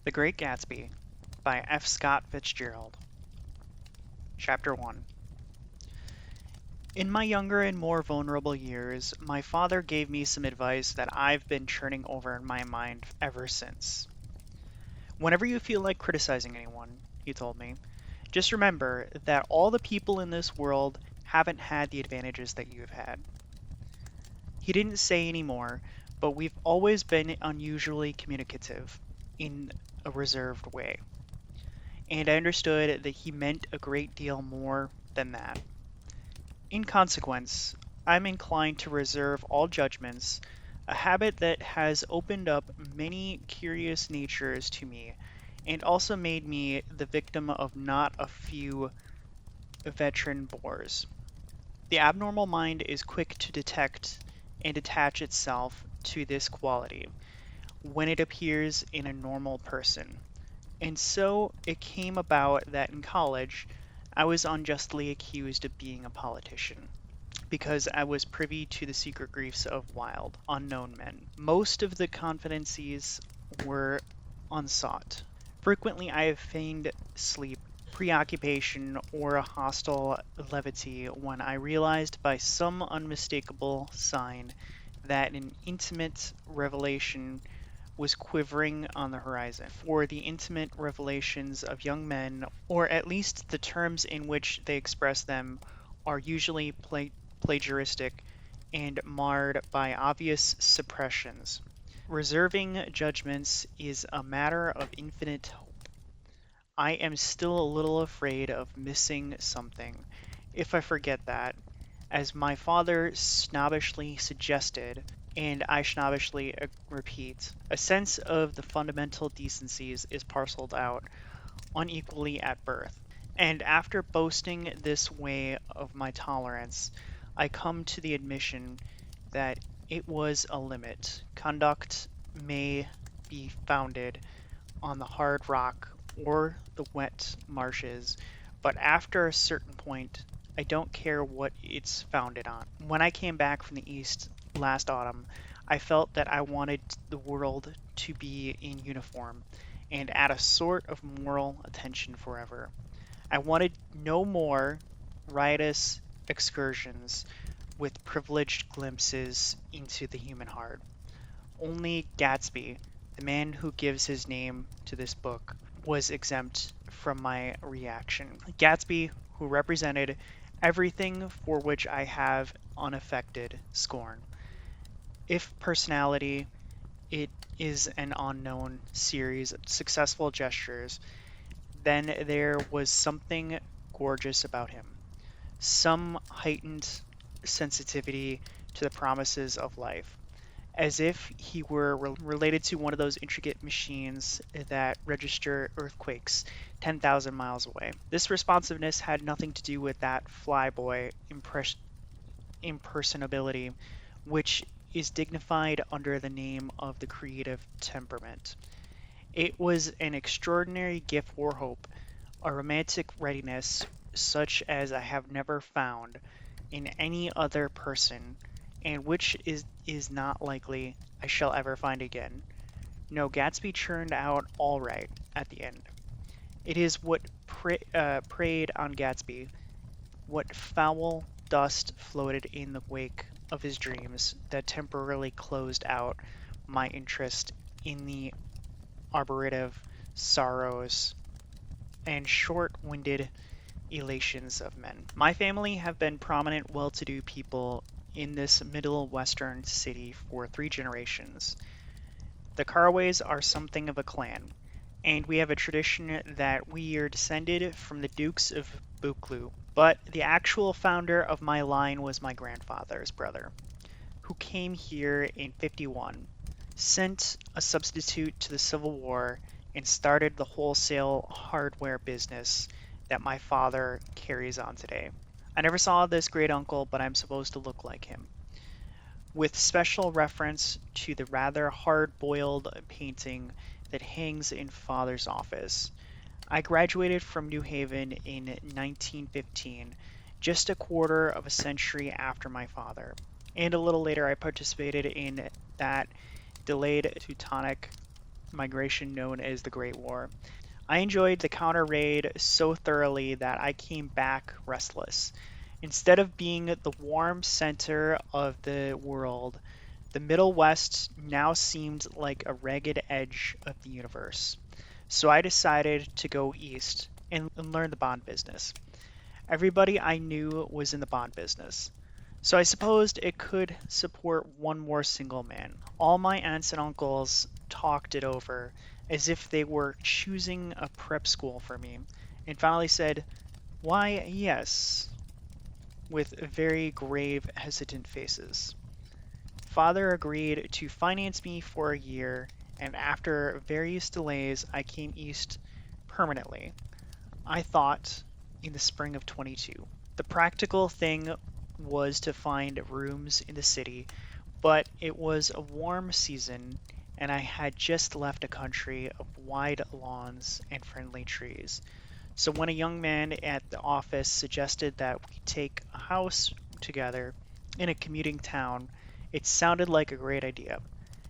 The Great Gatsby by F. Scott Fitzgerald. Chapter 1. In my younger and more vulnerable years, my father gave me some advice that I've been churning over in my mind ever since. Whenever you feel like criticizing anyone, he told me, just remember that all the people in this world haven't had the advantages that you've had. He didn't say any more, but we've always been unusually communicative in a reserved way. And I understood that he meant a great deal more than that. In consequence, I'm inclined to reserve all judgments, a habit that has opened up many curious natures to me and also made me the victim of not a few veteran bores. The abnormal mind is quick to detect and attach itself to this quality when it appears in a normal person. And so it came about that in college I was unjustly accused of being a politician, because I was privy to the secret griefs of wild, unknown men. Most of the confidences were unsought. Frequently I have feigned sleep, preoccupation, or a hostile levity when I realized by some unmistakable sign that an intimate revelation was quivering on the horizon. For the intimate revelations of young men, or at least the terms in which they express them, are usually plagiaristic and marred by obvious suppressions. Reserving judgments is a matter of infinite hope. I am still a little afraid of missing something if I forget that, as my father snobbishly suggested, and I snobbishly repeat, a sense of the fundamental decencies is parceled out unequally at birth. And after boasting this way of my tolerance, I come to the admission that it was a limit. Conduct may be founded on the hard rock or the wet marshes, but after a certain point, I don't care what it's founded on. When I came back from the East last autumn, I felt that I wanted the world to be in uniform and at a sort of moral attention forever. I wanted no more riotous excursions with privileged glimpses into the human heart. Only Gatsby, the man who gives his name to this book, was exempt from my reaction. Gatsby, who represented everything for which I have unaffected scorn. If personality, it is an unknown series of successful gestures, then there was something gorgeous about him, some heightened sensitivity to the promises of life, as if he were related to one of those intricate machines that register earthquakes 10,000 miles away. This responsiveness had nothing to do with that flyboy impersonability, which is dignified under the name of the creative temperament. It was an extraordinary gift or hope, a romantic readiness such as I have never found in any other person, and which is not likely I shall ever find again. No, Gatsby churned out all right at the end. It is what preyed on Gatsby, what foul dust floated in the wake of his dreams, that temporarily closed out my interest in the arborative sorrows and short-winded elations of men. My family have been prominent, well-to-do people in this middle western city for 3 generations. The Carways are something of a clan, and we have a tradition that we are descended from the Dukes of Buccleuch. But the actual founder of my line was my grandfather's brother, who came here in '51, sent a substitute to the Civil War, and started the wholesale hardware business that my father carries on today. I never saw this great uncle, but I'm supposed to look like him, with special reference to the rather hard-boiled painting that hangs in father's office. I graduated from New Haven in 1915, just a quarter of a century after my father, and a little later I participated in that delayed Teutonic migration known as the Great War. I enjoyed the counter raid so thoroughly that I came back restless. Instead of being the warm center of the world, the Middle West now seemed like a ragged edge of the universe. So I decided to go east and learn the bond business. Everybody I knew was in the bond business. So I supposed it could support one more single man. All my aunts and uncles talked it over as if they were choosing a prep school for me, and finally said, "Why, yes," with very grave, hesitant faces. Father agreed to finance me for a year, and after various delays, I came east permanently. I thought in the spring of 22. The practical thing was to find rooms in the city, but it was a warm season and I had just left a country of wide lawns and friendly trees. So when a young man at the office suggested that we take a house together in a commuting town, it sounded like a great idea.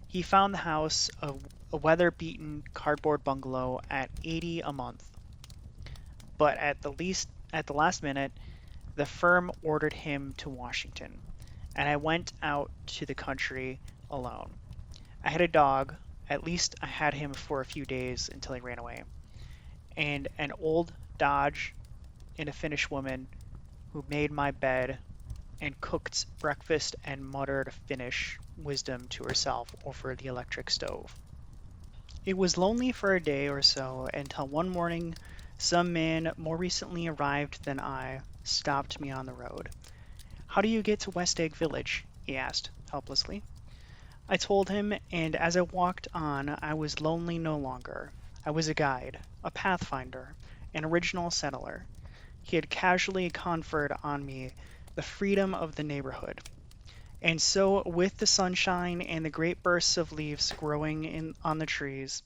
He found the house, a weather-beaten cardboard bungalow at 80 a month, but at the last minute, the firm ordered him to Washington, and I went out to the country alone. I had a dog, at least I had him for a few days until he ran away, and an old Dodge and a Finnish woman who made my bed and cooked breakfast and muttered Finnish wisdom to herself over the electric stove. It was lonely for a day or so until one morning some man more recently arrived than I stopped me on the road. "How do you get to West Egg Village?" he asked, helplessly. I told him, and as I walked on, I was lonely no longer. I was a guide, a pathfinder, an original settler. He had casually conferred on me the freedom of the neighborhood. And so, with the sunshine and the great bursts of leaves growing on the trees,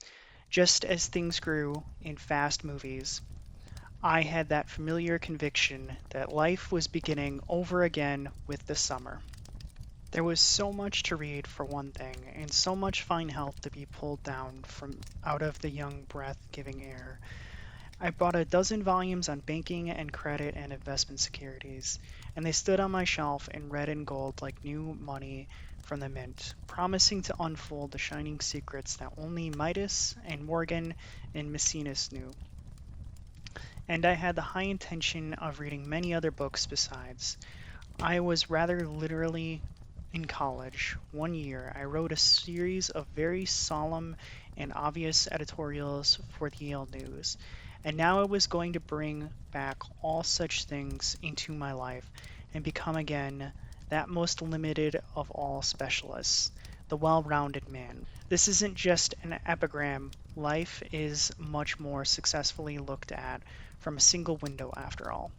just as things grew in fast movies, I had that familiar conviction that life was beginning over again with the summer. There was so much to read, for one thing, and so much fine health to be pulled down from out of the young breath-giving air. I bought a dozen volumes on banking and credit and investment securities, and they stood on my shelf in red and gold like new money from the mint, promising to unfold the shining secrets that only Midas and Morgan and Maecenas knew. And I had the high intention of reading many other books besides. I was rather literally in college. One year, I wrote a series of very solemn and obvious editorials for the Yale News, and now I was going to bring back all such things into my life and become again that most limited of all specialists, the well-rounded man. This isn't just an epigram. Life is much more successfully looked at from a single window after all.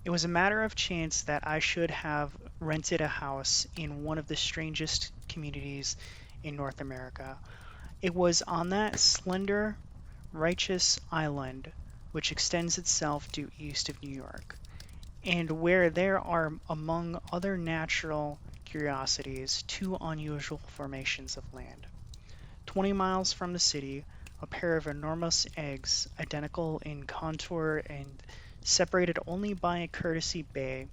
It was a matter of chance that I should have rented a house in one of the strangest communities in North America. It was on that slender, righteous island which extends itself due east of New York, and where there are, among other natural curiosities, two unusual formations of land. 20 miles from the city, a pair of enormous eggs, identical in contour and separated only by a courtesy bay,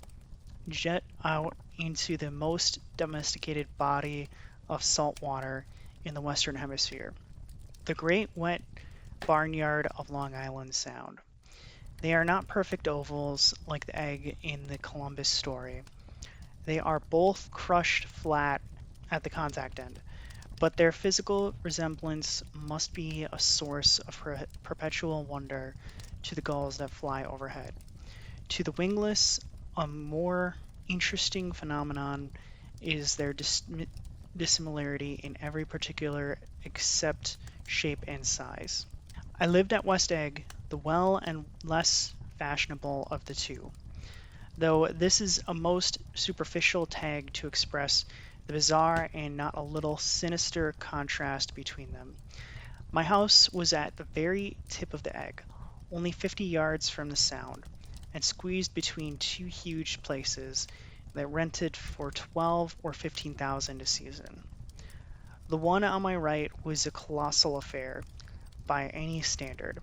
jet out into the most domesticated body of salt water in the Western Hemisphere, the great wet barnyard of Long Island Sound. They are not perfect ovals like the egg in the Columbus story. They are both crushed flat at the contact end, but their physical resemblance must be a source of perpetual wonder to the gulls that fly overhead. To the wingless, a more interesting phenomenon is their dissimilarity in every particular except shape and size. I lived at West Egg, the well and less fashionable of the two, though this is a most superficial tag to express the bizarre and not a little sinister contrast between them. My house was at the very tip of the egg, only 50 yards from the Sound, and squeezed between two huge places that rented for 12 or 15,000 a season. The one on my right was a colossal affair by any standard.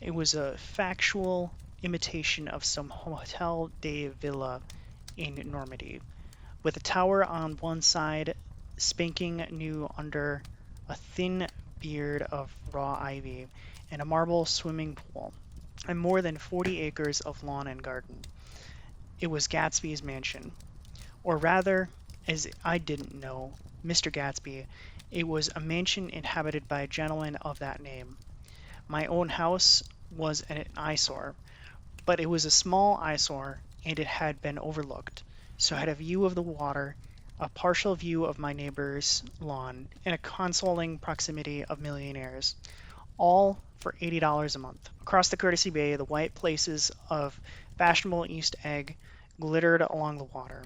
It was a factual imitation of some Hotel de Villa in Normandy, with a tower on one side spanking new under a thin beard of raw ivy, and a marble swimming pool, and more than 40 acres of lawn and garden. It was Gatsby's mansion, or rather, as I didn't know, Mr. Gatsby, it was a mansion inhabited by a gentleman of that name. My own house was an eyesore, but it was a small eyesore and it had been overlooked, so I had a view of the water, a partial view of my neighbor's lawn, and a consoling proximity of millionaires, all for $80 a month. Across the Courtesy Bay, the white places of fashionable East Egg glittered along the water,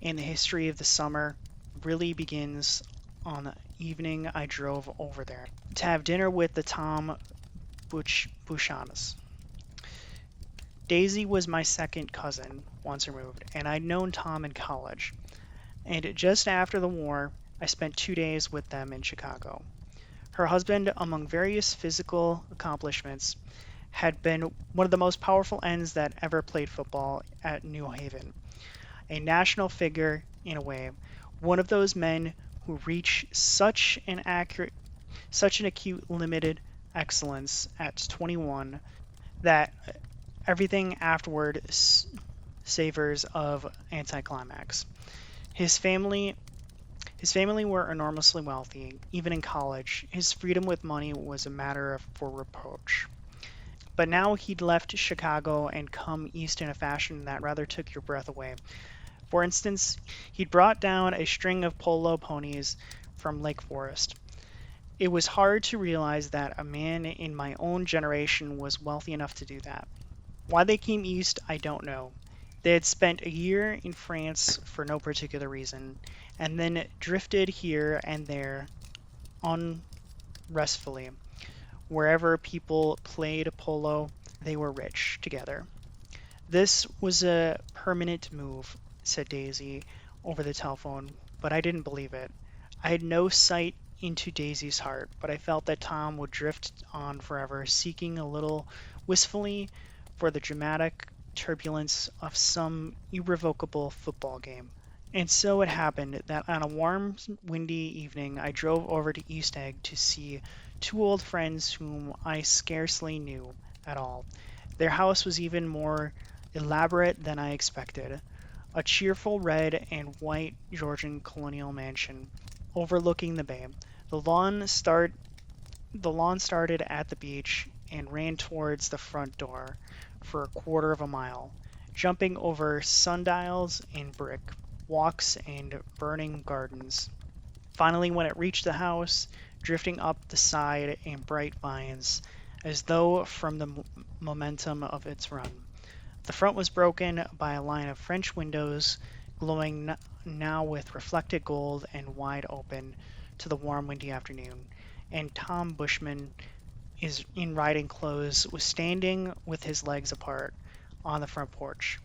and the history of the summer really begins on the evening I drove over there to have dinner with the Tom Buchanas. Daisy was my second cousin, once removed, and I'd known Tom in college. And just after the war, I spent 2 days with them in Chicago. Her husband, among various physical accomplishments, had been one of the most powerful ends that ever played football at New Haven. A national figure, in a way, one of those men who reach such an acute limited excellence at 21 that everything afterward savors of anticlimax. His family his family were enormously wealthy. Even in college, his freedom with money was a matter for reproach. But now he'd left Chicago and come east in a fashion that rather took your breath away. For instance, he'd brought down a string of polo ponies from Lake Forest. It was hard to realize that a man in my own generation was wealthy enough to do that. Why they came east, I don't know. They had spent a year in France for no particular reason, and then drifted here and there unrestfully. Wherever people played polo, they were rich together. This was a permanent move, said Daisy over the telephone, but I didn't believe it. I had no sight into Daisy's heart, but I felt that Tom would drift on forever, seeking a little wistfully for the dramatic turbulence of some irrevocable football game. And so it happened that on a warm, windy evening I drove over to East Egg to see two old friends whom I scarcely knew at all. Their house was even more elaborate than I expected, a cheerful red and white Georgian colonial mansion overlooking the bay. The lawn start the lawn started at the beach and ran towards the front door for a quarter of a mile, jumping over sundials and brick walks and burning gardens. Finally, when it reached the house, drifting up the side in bright vines, as though from the momentum of its run. The front was broken by a line of French windows, glowing now with reflected gold and wide open to the warm, windy afternoon, and Tom Bushman is in riding clothes was standing with his legs apart on the front porch.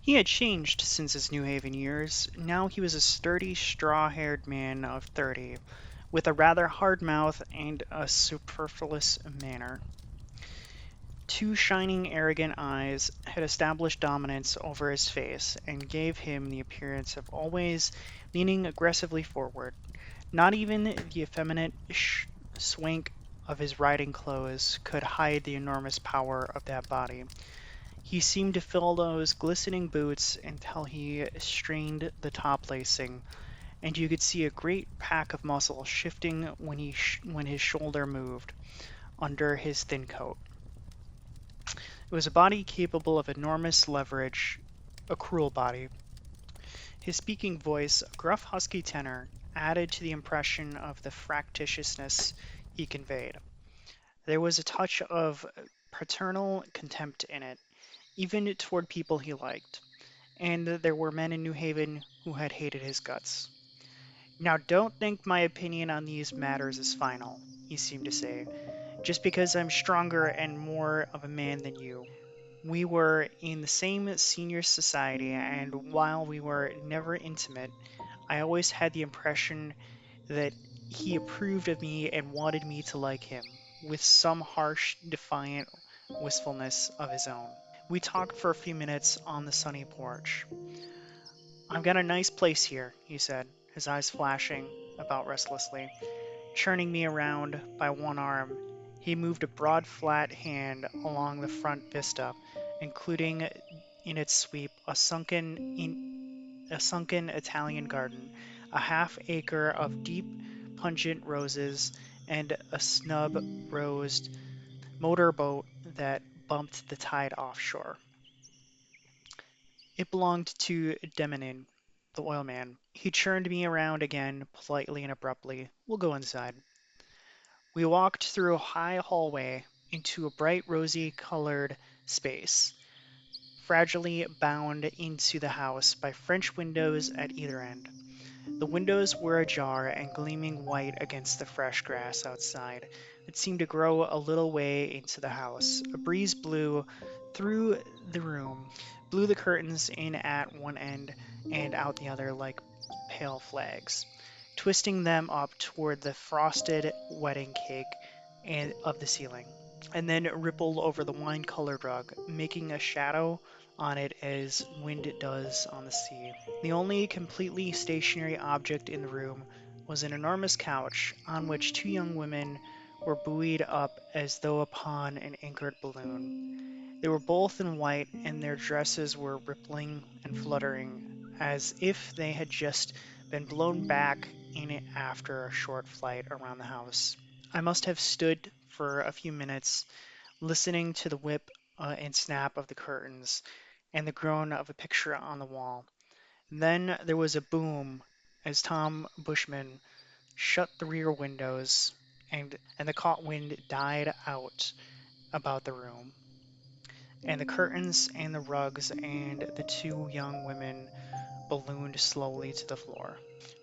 He had changed since his New Haven years. Now he was a sturdy, straw-haired man of 30, with a rather hard mouth and a superfluous manner. Two shining, arrogant eyes had established dominance over his face and gave him the appearance of always leaning aggressively forward. Not even the effeminate swank of his riding clothes could hide the enormous power of that body. He seemed to fill those glistening boots until he strained the top lacing, and you could see a great pack of muscle shifting when his shoulder moved under his thin coat. It was a body capable of enormous leverage, a cruel body. His speaking voice, a gruff husky tenor, added to the impression of the fractiousness he conveyed. There was a touch of paternal contempt in it, even toward people he liked, and there were men in New Haven who had hated his guts. Now don't think my opinion on these matters is final, he seemed to say, just because I'm stronger and more of a man than you. We were in the same senior society, and while we were never intimate, I always had the impression that he approved of me and wanted me to like him, with some harsh, defiant wistfulness of his own. We talked for a few minutes on the sunny porch. "I've got a nice place here," he said, his eyes flashing about restlessly. Churning me around by one arm, he moved a broad, flat hand along the front vista, including in its sweep a sunken Italian garden, a half-acre of deep, pungent roses, and a snub-rosed motor-boat that bumped the tide offshore. It belonged to Demonin, the oilman. He churned me around again, politely and abruptly. "We'll go inside." We walked through a high hallway into a bright rosy-colored space, fragilely bound into the house by French windows at either end. The windows were ajar and gleaming white against the fresh grass outside that seemed to grow a little way into the house. A breeze blew through the room, blew the curtains in at one end and out the other like pale flags, twisting them up toward the frosted wedding cake and of the ceiling, and then rippled over the wine-colored rug, making a shadow on it as wind does on the sea. The only completely stationary object in the room was an enormous couch on which two young women were buoyed up as though upon an anchored balloon. They were both in white, and their dresses were rippling and fluttering as if they had just been blown back in it after a short flight around the house. I must have stood for a few minutes listening to the whip and snap of the curtains and the groan of a picture on the wall. Then there was a boom as Tom Bushman shut the rear windows, and the caught wind died out about the room, and the curtains and the rugs and the two young women ballooned slowly to the floor.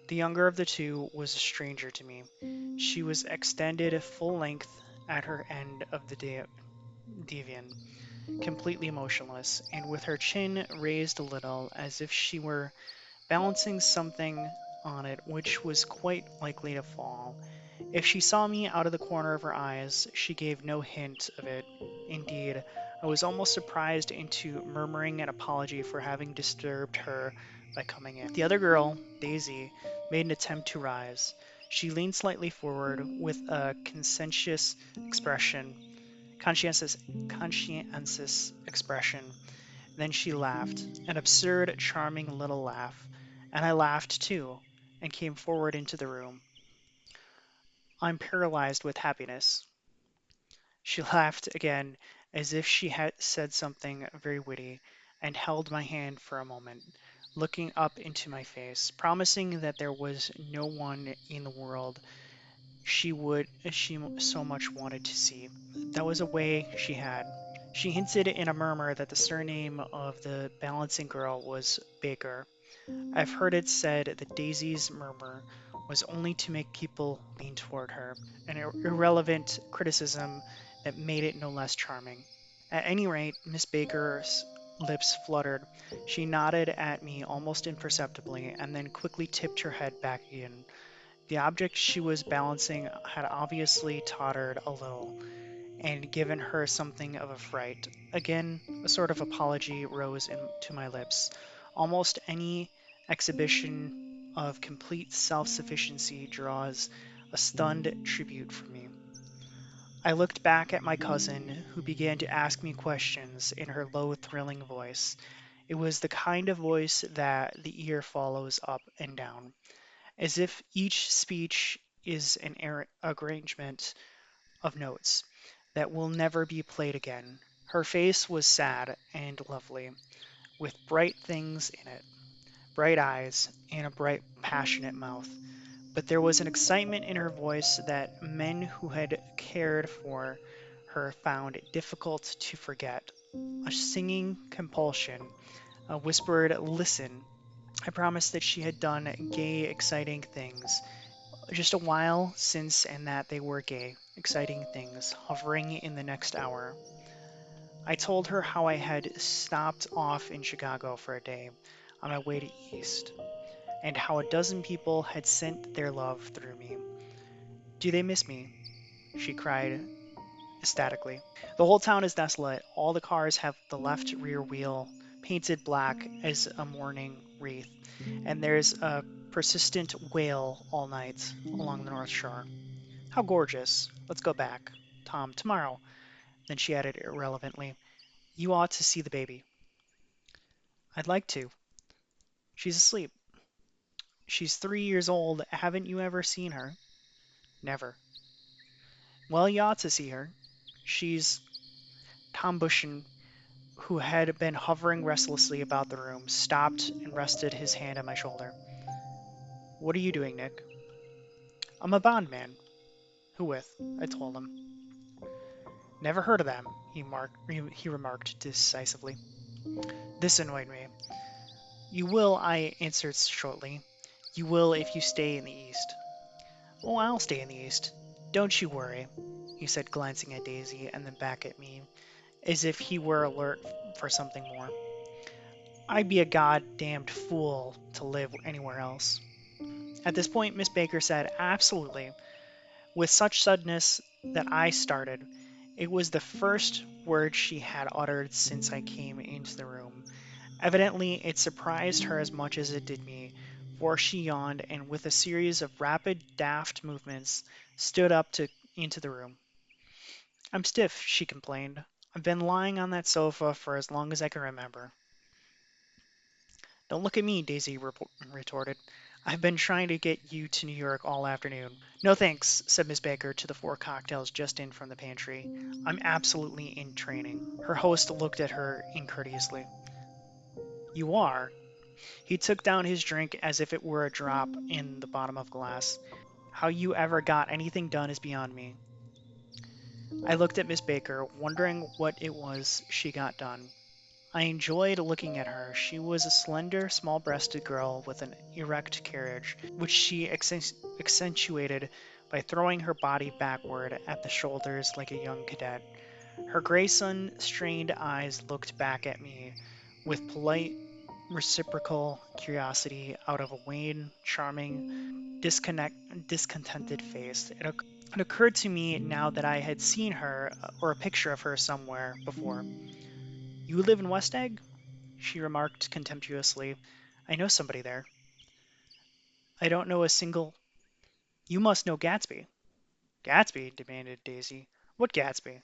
The younger of the two was a stranger to me. She was extended full length at her end of the divan, completely motionless, and with her chin raised a little, as if she were balancing something on it which was quite likely to fall. If she saw me out of the corner of her eyes, she gave no hint of it. Indeed, I was almost surprised into murmuring an apology for having disturbed her by coming in. The other girl, Daisy, made an attempt to rise. She leaned slightly forward with a conscientious, conscientious expression. Then she laughed, an absurd, charming little laugh, and I laughed too, and came forward into the room. "I'm paralyzed with happiness." She laughed again, as if she had said something very witty, and held my hand for a moment, looking up into my face, promising that there was no one in the world she so much wanted to see. That was a way she had. She hinted in a murmur that the surname of the balancing girl was Baker. I've heard it said that Daisy's murmur was only to make people lean toward her, an irrelevant criticism that made it no less charming. At any rate, Miss Baker's lips fluttered. She nodded at me almost imperceptibly, and then quickly tipped her head back again. The object she was balancing had obviously tottered a little, and given her something of a fright. Again, a sort of apology rose to my lips. Almost any exhibition of complete self-sufficiency draws a stunned tribute from me. I looked back at my cousin, who began to ask me questions in her low, thrilling voice. It was the kind of voice that the ear follows up and down, as if each speech is an arrangement of notes that will never be played again. Her face was sad and lovely, with bright things in it, bright eyes, and a bright, passionate mouth. But there was an excitement in her voice that men who had cared for her found it difficult to forget. A singing compulsion, a whispered "Listen." I promised that she had done gay, exciting things just a while since, and that they were gay, exciting things hovering in the next hour. I told her how I had stopped off in Chicago for a day on my way to East, and how a dozen people had sent their love through me. Do they miss me? She cried ecstatically. The whole town is desolate. All the cars have the left rear wheel painted black as a mourning wreath, and there's a persistent wail all night along the North Shore. How gorgeous. Let's go back. Tom, tomorrow. Then she added irrelevantly, You ought to see the baby. I'd like to. She's asleep. She's 3 years old. Haven't you ever seen her? Never. Well, you ought to see her. She's Tom Bushin, who had been hovering restlessly about the room, stopped and rested his hand on my shoulder. What are you doing, Nick? I'm a bondman. Who with? I told him. Never heard of them, he remarked decisively. This annoyed me. You will, I answered shortly. You will if you stay in the East. Oh, I'll stay in the East. Don't you worry, he said, glancing at Daisy and then back at me, as if he were alert for something more. I'd be a goddamned fool to live anywhere else. At this point, Miss Baker said, Absolutely, with such suddenness that I started. It was the first word she had uttered since I came into the room. Evidently, it surprised her as much as it did me, for she yawned and, with a series of rapid, daft movements, stood up into the room. I'm stiff, she complained. I've been lying on that sofa for as long as I can remember. Don't look at me, Daisy retorted. I've been trying to get you to New York all afternoon. No thanks, said Miss Baker to the four cocktails just in from the pantry. I'm absolutely in training. Her host looked at her incourteously. You are? He took down his drink as if it were a drop in the bottom of glass. How you ever got anything done is beyond me. I looked at Miss Baker, wondering what it was she got done. I enjoyed looking at her. She was a slender, small-breasted girl with an erect carriage, which she accentuated by throwing her body backward at the shoulders like a young cadet. Her gray sun-strained eyes looked back at me with polite, reciprocal curiosity out of a wan, charming, discontented face. It occurred to me now that I had seen her or a picture of her somewhere before. You live in West Egg? She remarked contemptuously. I know somebody there. I don't know a single. You must know Gatsby. Gatsby? Demanded Daisy. What Gatsby?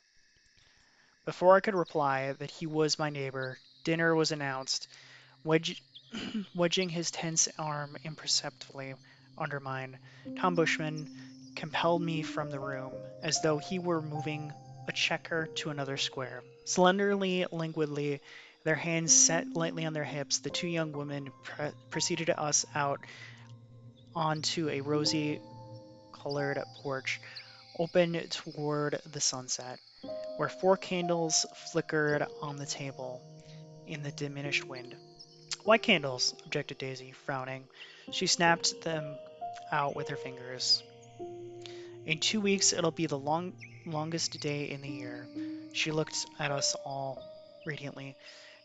Before I could reply that he was my neighbor, dinner was announced, wedge... wedging his tense arm imperceptibly under mine. Tom Bushman compelled me from the room, as though he were moving a checker to another square. Slenderly, languidly, their hands set lightly on their hips, the two young women preceded us out onto a rosy-colored porch open toward the sunset, where four candles flickered on the table in the diminished wind. Why candles? Objected Daisy, frowning. She snapped them out with her fingers. In 2 weeks it'll be the longest day in the year. She looked at us all radiantly.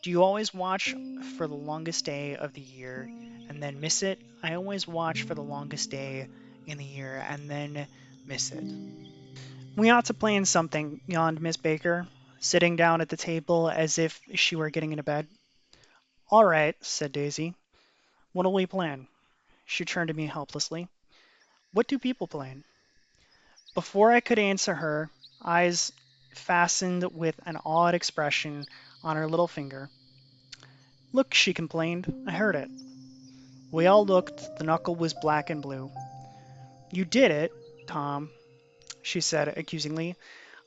Do you always watch for the longest day of the year and then miss it? I always watch for the longest day in the year and then miss it. We ought to plan something, yawned Miss Baker, sitting down at the table as if she were getting into bed. All right, said Daisy. What'll we plan? She turned to me helplessly. What do people plan? Before I could answer her, eyes fastened with an odd expression on her little finger. Look, she complained. I heard it. We all looked. The knuckle was black and blue. You did it, Tom, she said accusingly.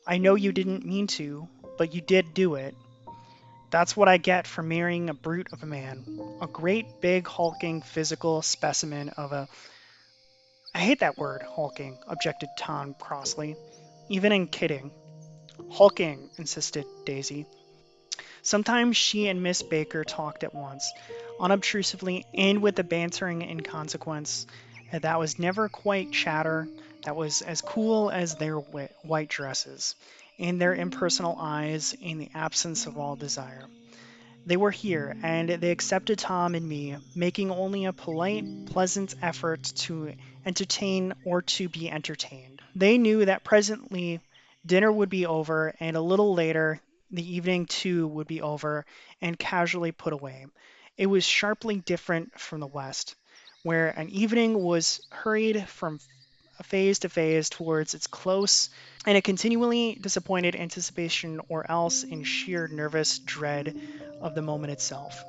I know you didn't mean to, but you did do it. That's what I get for marrying a brute of a man. A great big hulking physical specimen of a. I hate that word, hulking, objected Tom crossly. Even in kidding. Hulking, insisted Daisy. Sometimes she and Miss Baker talked at once, unobtrusively and with a bantering inconsequence that was never quite chatter, that was as cool as their white dresses, and their impersonal eyes in the absence of all desire. They were here, and they accepted Tom and me, making only a polite, pleasant effort to entertain or to be entertained. They knew that presently dinner would be over, and a little later the evening too would be over and casually put away. It was sharply different from the West, where an evening was hurried from phase to phase towards its close, and a continually disappointed anticipation or else in sheer nervous dread of the moment itself.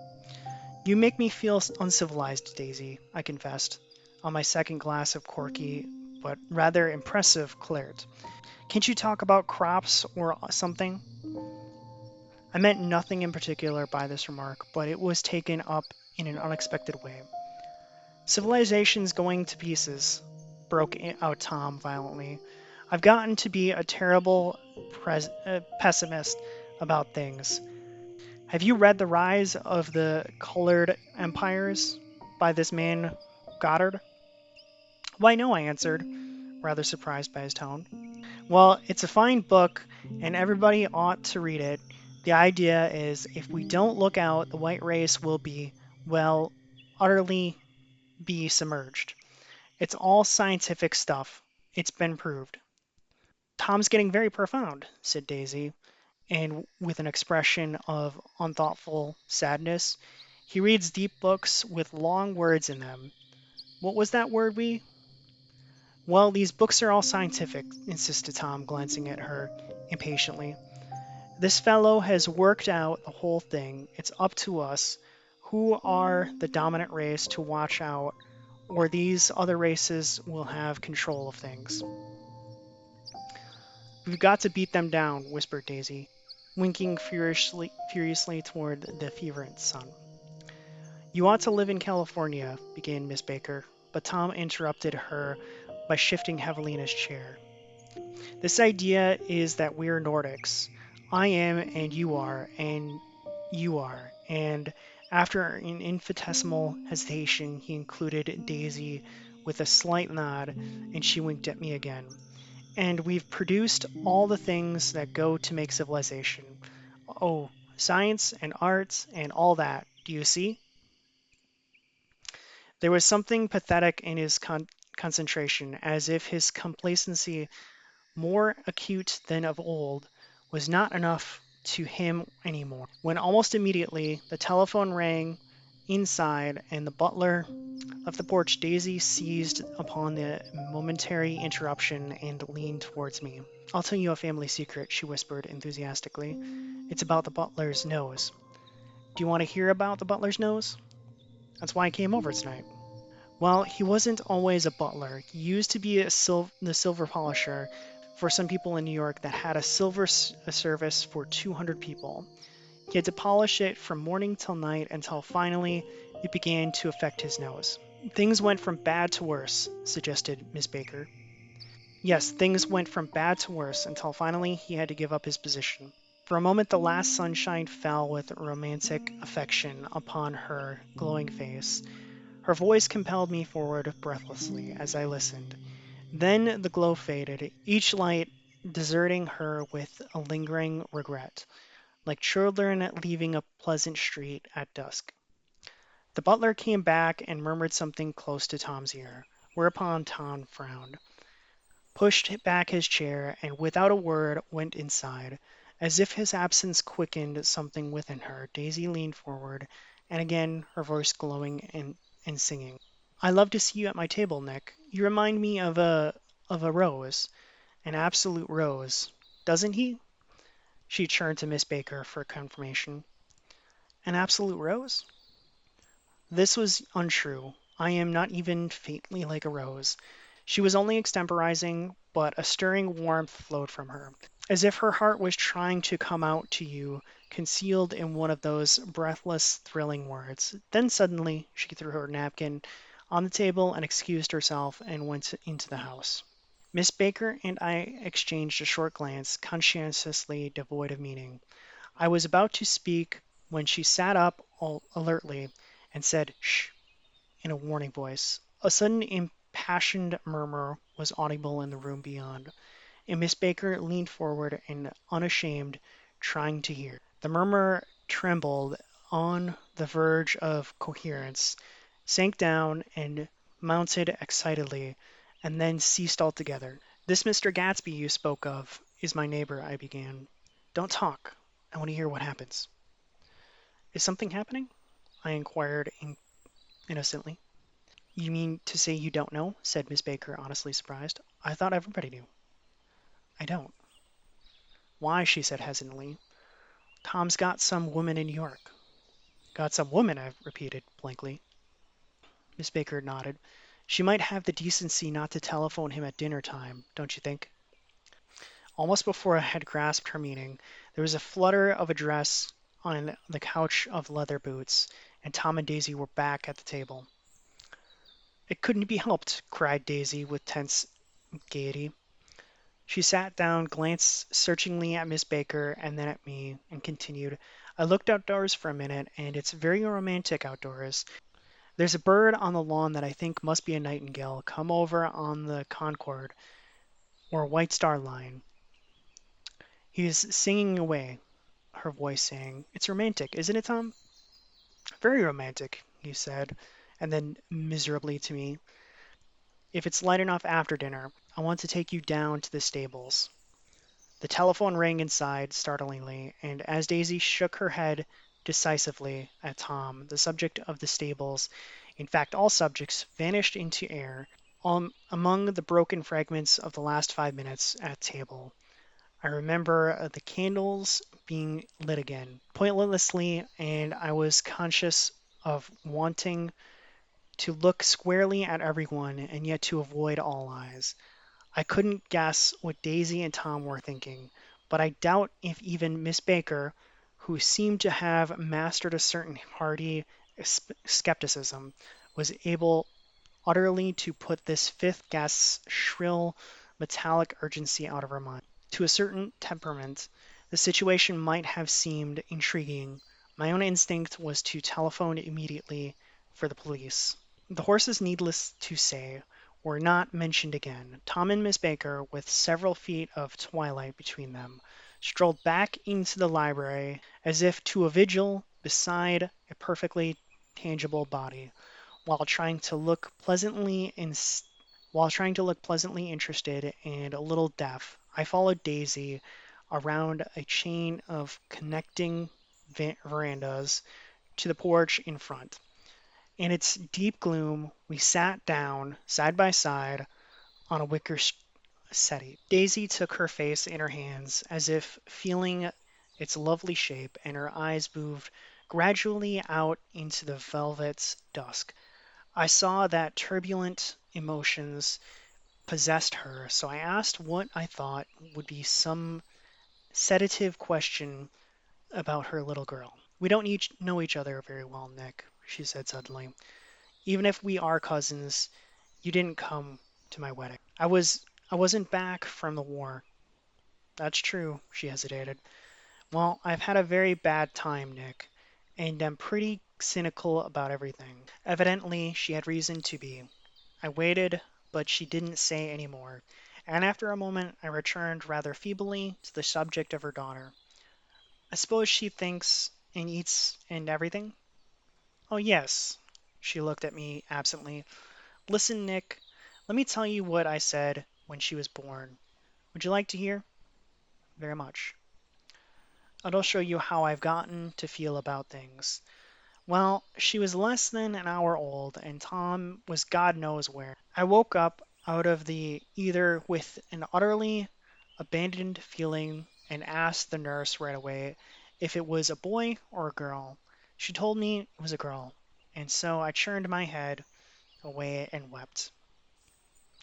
You make me feel uncivilized, Daisy, I confessed, on my second glass of corky but rather impressive claret. Can't you talk about crops or something? I meant nothing in particular by this remark, but it was taken up in an unexpected way. Civilization's going to pieces, broke out Tom violently. I've gotten to be a terrible pessimist about things. Have you read The Rise of the Colored Empires by this man Goddard? Why, no, I answered, rather surprised by his tone. Well, it's a fine book, and everybody ought to read it. The idea is if we don't look out, the white race will be, well, utterly be submerged. It's all scientific stuff. It's been proved. Tom's getting very profound, said Daisy, and with an expression of unthoughtful sadness. He reads deep books with long words in them. What was that word we? Well, these books are all scientific, insisted Tom, glancing at her impatiently. This fellow has worked out the whole thing. It's up to us, who are the dominant race, to watch out, or these other races will have control of things. We've got to beat them down, whispered Daisy, winking furiously toward the fervent sun. You ought to live in California, began Miss Baker, but Tom interrupted her by shifting heavily in his chair. This idea is that we're Nordics. I am, and you are, and you are. And after an infinitesimal hesitation, he included Daisy with a slight nod, and she winked at me again. And we've produced all the things that go to make civilization. Oh, science and arts and all that. Do you see? There was something pathetic in his concentration, as if his complacency, more acute than of old, was not enough to him any more. When almost immediately the telephone rang inside and the butler left the porch, Daisy seized upon the momentary interruption and leaned towards me. I'll tell you a family secret, she whispered enthusiastically. It's about the butler's nose. Do you want to hear about the butler's nose? That's why I came over tonight. Well, he wasn't always a butler. He used to be the silver polisher for some people in New York that had a silver service for 200 people. He had to polish it from morning till night until finally it began to affect his nose. Things went from bad to worse, suggested Miss Baker. Yes, things went from bad to worse until finally he had to give up his position. For a moment, the last sunshine fell with romantic affection upon her glowing face. Her voice compelled me forward breathlessly as I listened. Then the glow faded, each light deserting her with a lingering regret, like children leaving a pleasant street at dusk. The butler came back and murmured something close to Tom's ear, whereupon Tom frowned, pushed back his chair, and without a word went inside. As if his absence quickened something within her, Daisy leaned forward, and again her voice glowing and singing. I love to see you at my table, Nick. You remind me of a rose, an absolute rose. Doesn't he? She turned to Miss Baker for confirmation. An absolute rose? This was untrue. I am not even faintly like a rose. She was only extemporizing, but a stirring warmth flowed from her, as if her heart was trying to come out to you, concealed in one of those breathless, thrilling words. Then suddenly she threw her napkin on the table and excused herself and went into the house. Miss Baker and I exchanged a short glance, conscientiously devoid of meaning. I was about to speak when she sat up alertly and said, "Shh," in a warning voice. A sudden impassioned murmur was audible in the room beyond, and Miss Baker leaned forward and unashamed, trying to hear. The murmur trembled on the verge of coherence, sank down, and mounted excitedly, and then ceased altogether. "This Mr. Gatsby you spoke of is my neighbor," I began. "Don't talk. I want to hear what happens." "Is something happening?" I inquired innocently. "You mean to say you don't know?" said Miss Baker, honestly surprised. "I thought everybody knew." "I don't." "Why?" she said hesitantly. "Tom's got some woman in New York." "Got some woman?" I repeated blankly. Miss Baker nodded. "She might have the decency not to telephone him at dinner time, don't you think?" Almost before I had grasped her meaning, there was a flutter of a dress on the couch of leather boots, and Tom and Daisy were back at the table. "It couldn't be helped," cried Daisy with tense gaiety. She sat down, glanced searchingly at Miss Baker and then at me, and continued, "I looked outdoors for a minute, and it's very romantic outdoors. There's a bird on the lawn that I think must be a nightingale come over on the Concord or White Star Line. He's singing away," her voice sang. "It's romantic, isn't it, Tom?" "Very romantic," he said, and then miserably to me, "If it's light enough after dinner, I want to take you down to the stables." The telephone rang inside, startlingly, and as Daisy shook her head decisively at Tom, the subject of the stables, in fact all subjects, vanished into air, among the broken fragments of the last 5 minutes at table. I remember the candles being lit again, pointlessly, and I was conscious of wanting to look squarely at everyone and yet to avoid all eyes. I couldn't guess what Daisy and Tom were thinking, but I doubt if even Miss Baker, who seemed to have mastered a certain hardy skepticism, was able utterly to put this fifth guest's shrill, metallic urgency out of her mind. To a certain temperament, the situation might have seemed intriguing. My own instinct was to telephone immediately for the police. The horses, needless to say, were not mentioned again. Tom and Miss Baker, with several feet of twilight between them, strolled back into the library as if to a vigil beside a perfectly tangible body, while trying to look pleasantly interested and a little deaf. I followed Daisy around a chain of connecting verandas to the porch in front. In its deep gloom, we sat down side by side on a wicker settee. Daisy took her face in her hands as if feeling its lovely shape, and her eyes moved gradually out into the velvet dusk. I saw that turbulent emotions possessed her, so I asked what I thought would be some sedative question about her little girl. "We don't know each other very well, Nick," she said suddenly. "Even if we are cousins, you didn't come to my wedding." I wasn't back from the war." "That's true," she hesitated. "Well, I've had a very bad time, Nick, and am pretty cynical about everything." Evidently, she had reason to be. I waited, but she didn't say any more, and after a moment I returned rather feebly to the subject of her daughter. "I suppose she thinks and eats and everything?" "Oh, yes." She looked at me absently. "Listen, Nick, let me tell you what I said when she was born. Would you like to hear?" "Very much." "It'll show you how I've gotten to feel about things. Well, she was less than an hour old, and Tom was God knows where. I woke up out of the ether with an utterly abandoned feeling and asked the nurse right away if it was a boy or a girl. She told me it was a girl, and so I turned my head away and wept.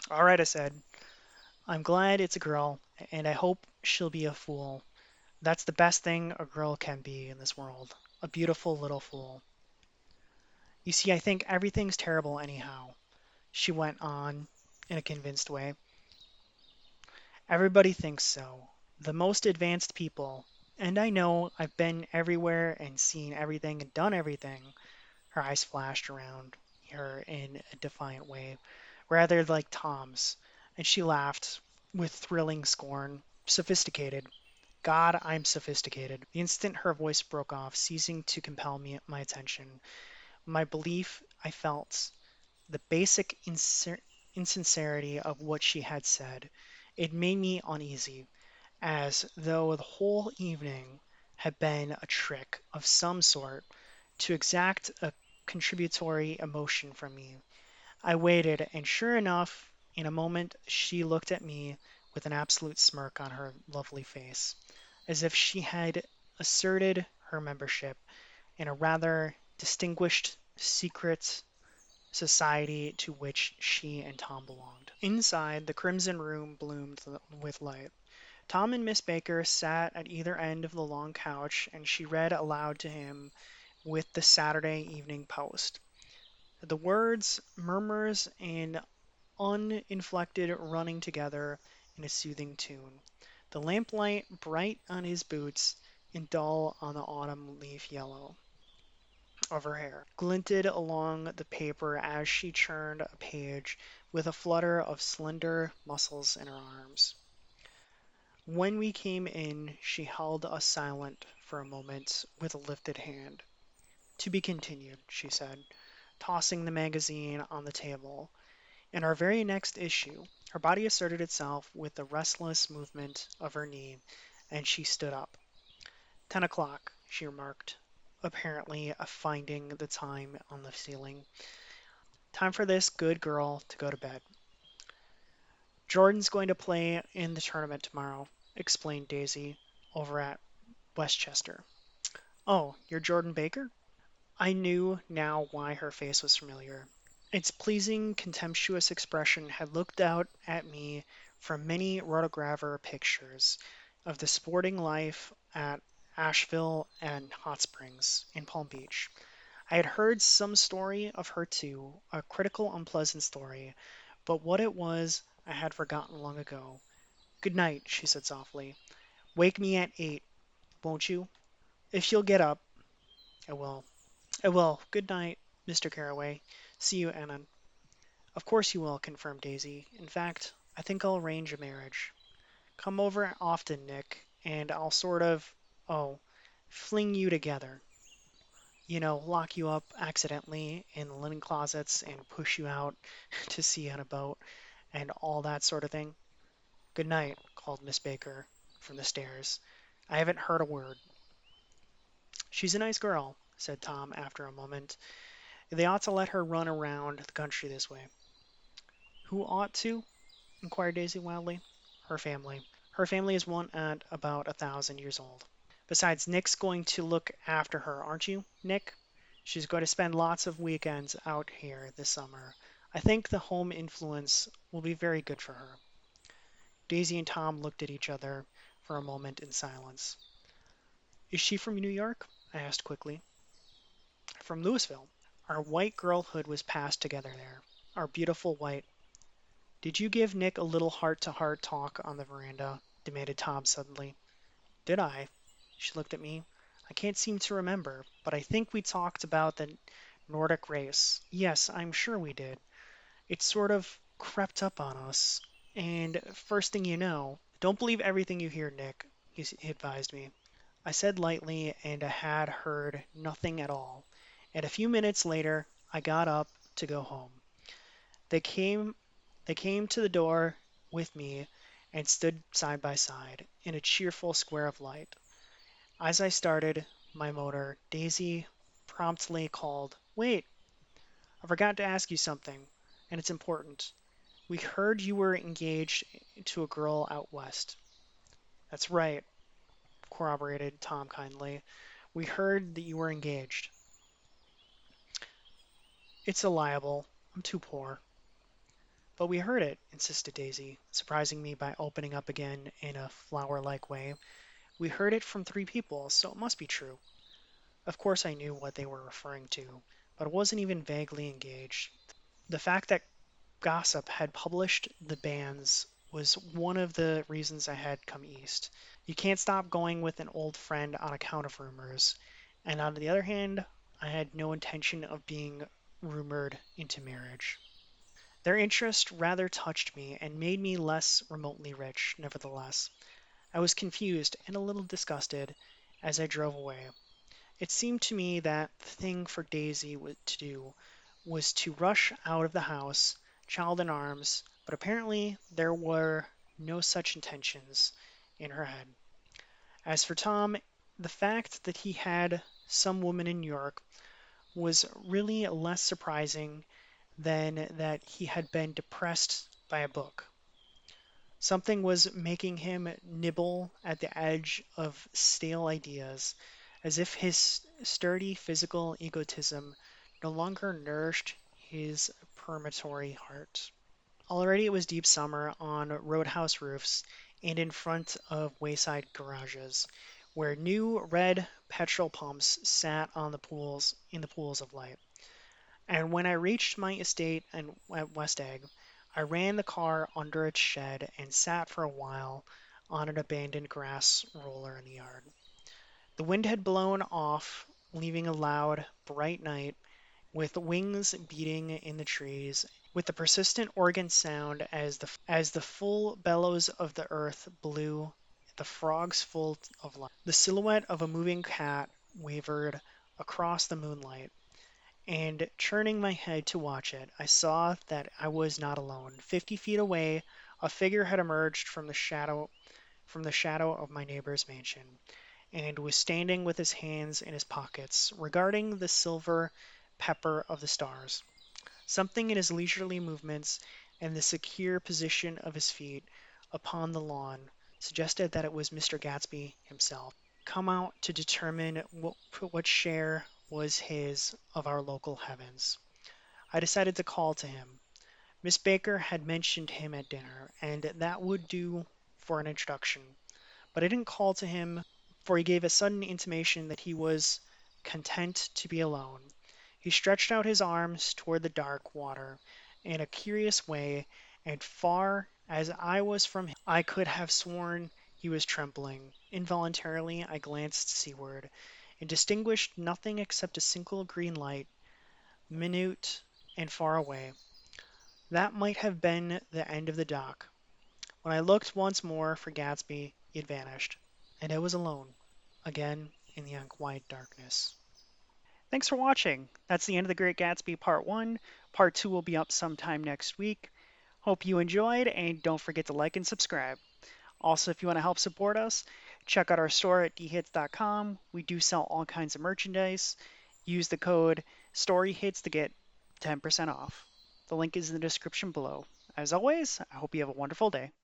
"All right," I said. "I'm glad it's a girl, and I hope she'll be a fool. That's the best thing a girl can be in this world, a beautiful little fool. You see, I think everything's terrible anyhow," she went on in a convinced way. "Everybody thinks so. The most advanced people. And I know I've been everywhere and seen everything and done everything." Her eyes flashed around her in a defiant way, rather like Tom's, and she laughed with thrilling scorn. "Sophisticated. God, I'm sophisticated." The instant her voice broke off, ceasing to compel my attention, my belief I felt The basic insincerity of what she had said. It made me uneasy, as though the whole evening had been a trick of some sort to exact a contributory emotion from me. I waited, and sure enough, in a moment she looked at me with an absolute smirk on her lovely face, as if she had asserted her membership in a rather distinguished secret society to which she and Tom belonged. Inside, the Crimson Room bloomed with light. Tom and Miss Baker sat at either end of the long couch, and she read aloud to him with the Saturday Evening Post. The words, murmurs, and uninflected running together in a soothing tune. The lamplight, bright on his boots and dull on the autumn leaf yellow of her hair, glinted along the paper as she churned a page with a flutter of slender muscles in her arms. When we came in, she held us silent for a moment with a lifted hand. To be continued, she said, tossing the magazine on the table. In our very next issue, her body asserted itself with the restless movement of her knee, and she stood up. 10 o'clock, she remarked, apparently finding the time on the ceiling. Time for this good girl to go to bed. Jordan's going to play in the tournament tomorrow, explained Daisy, over at Westchester. Oh, you're Jordan Baker? I knew now why her face was familiar. Its pleasing, contemptuous expression had looked out at me from many rotograver pictures of the sporting life at Asheville and Hot Springs in Palm Beach. I had heard some story of her too, a critical, unpleasant story, but what it was I had forgotten long ago. Good night, she said softly. Wake me at 8, won't you? If you'll get up. I will. I will. Good night, Mr. Carraway. See you, Anna. Of course you will, confirmed Daisy. In fact, I think I'll arrange a marriage. Come over often, Nick, and I'll sort of, oh, fling you together. Lock you up accidentally in the linen closets and push you out to sea on a boat and all that sort of thing. Good night, called Miss Baker from the stairs. I haven't heard a word. She's a nice girl, said Tom after a moment. They ought to let her run around the country this way. Who ought to? Inquired Daisy wildly. Her family. Her family is one at about 1,000 years old. Besides, Nick's going to look after her, aren't you, Nick? She's going to spend lots of weekends out here this summer. I think the home influence will be very good for her. Daisy and Tom looked at each other for a moment in silence. Is she from New York? I asked quickly. From Louisville. Our white girlhood was passed together there. Our beautiful white. Did you give Nick a little heart-to-heart talk on the veranda? Demanded Tom suddenly. Did I? She looked at me. I can't seem to remember, but I think we talked about the Nordic race. Yes, I'm sure we did. It sort of crept up on us, and first thing you know, don't believe everything you hear, Nick, he advised me. I said lightly, and I had heard nothing at all. And a few minutes later, I got up to go home. They came they came to the door with me and stood side by side in a cheerful square of light. As I started my motor, Daisy promptly called, Wait, I forgot to ask you something, and it's important. We heard you were engaged to a girl out west. That's right, corroborated Tom kindly. We heard that you were engaged. It's a libel. I'm too poor. But we heard it, insisted Daisy, surprising me by opening up again in a flower-like way. We heard it from 3 people, so it must be true. Of course I knew what they were referring to, but I wasn't even vaguely engaged. The fact that gossip had published the banns was one of the reasons I had come east. You can't stop going with an old friend on account of rumors, and on the other hand, I had no intention of being rumored into marriage. Their interest rather touched me and made me less remotely rich, nevertheless. I was confused and a little disgusted as I drove away. It seemed to me that the thing for Daisy to do was to rush out of the house, child in arms, but apparently there were no such intentions in her head. As for Tom, the fact that he had some woman in New York was really less surprising than that he had been depressed by a book. Something was making him nibble at the edge of stale ideas, as if his sturdy physical egotism no longer nourished his permatory heart. Already it was deep summer on roadhouse roofs and in front of wayside garages, where new red petrol pumps sat on the pools of light. And when I reached my estate at West Egg, I ran the car under its shed and sat for a while on an abandoned grass roller in the yard. The wind had blown off, leaving a loud, bright night with wings beating in the trees, with the persistent organ sound as the full bellows of the earth blew the frogs full of life. The silhouette of a moving cat wavered across the moonlight, and turning my head to watch it, I saw that I was not alone. 50 feet away, a figure had emerged from the shadow of my neighbor's mansion, and was standing with his hands in his pockets, regarding the silver pepper of the stars. Something in his leisurely movements and the secure position of his feet upon the lawn suggested that it was Mr. Gatsby himself, come out to determine what share was his of our local heavens. I decided to call to him. Miss Baker had mentioned him at dinner, and that would do for an introduction. But I didn't call to him, for he gave a sudden intimation that he was content to be alone. He stretched out his arms toward the dark water in a curious way, and far as I was from him, I could have sworn he was trembling. Involuntarily, I glanced seaward, and distinguished nothing except a single green light, minute and far away. That might have been the end of the dock. When I looked once more for Gatsby, he had vanished, and I was alone, again in the unquiet darkness. Thanks for watching. That's the end of The Great Gatsby Part 1. Part 2 will be up sometime next week. Hope you enjoyed, and don't forget to like and subscribe. Also, if you want to help support us, check out our store at dhits.com. We do sell all kinds of merchandise. Use the code STORYHITS to get 10% off. The link is in the description below. As always, I hope you have a wonderful day.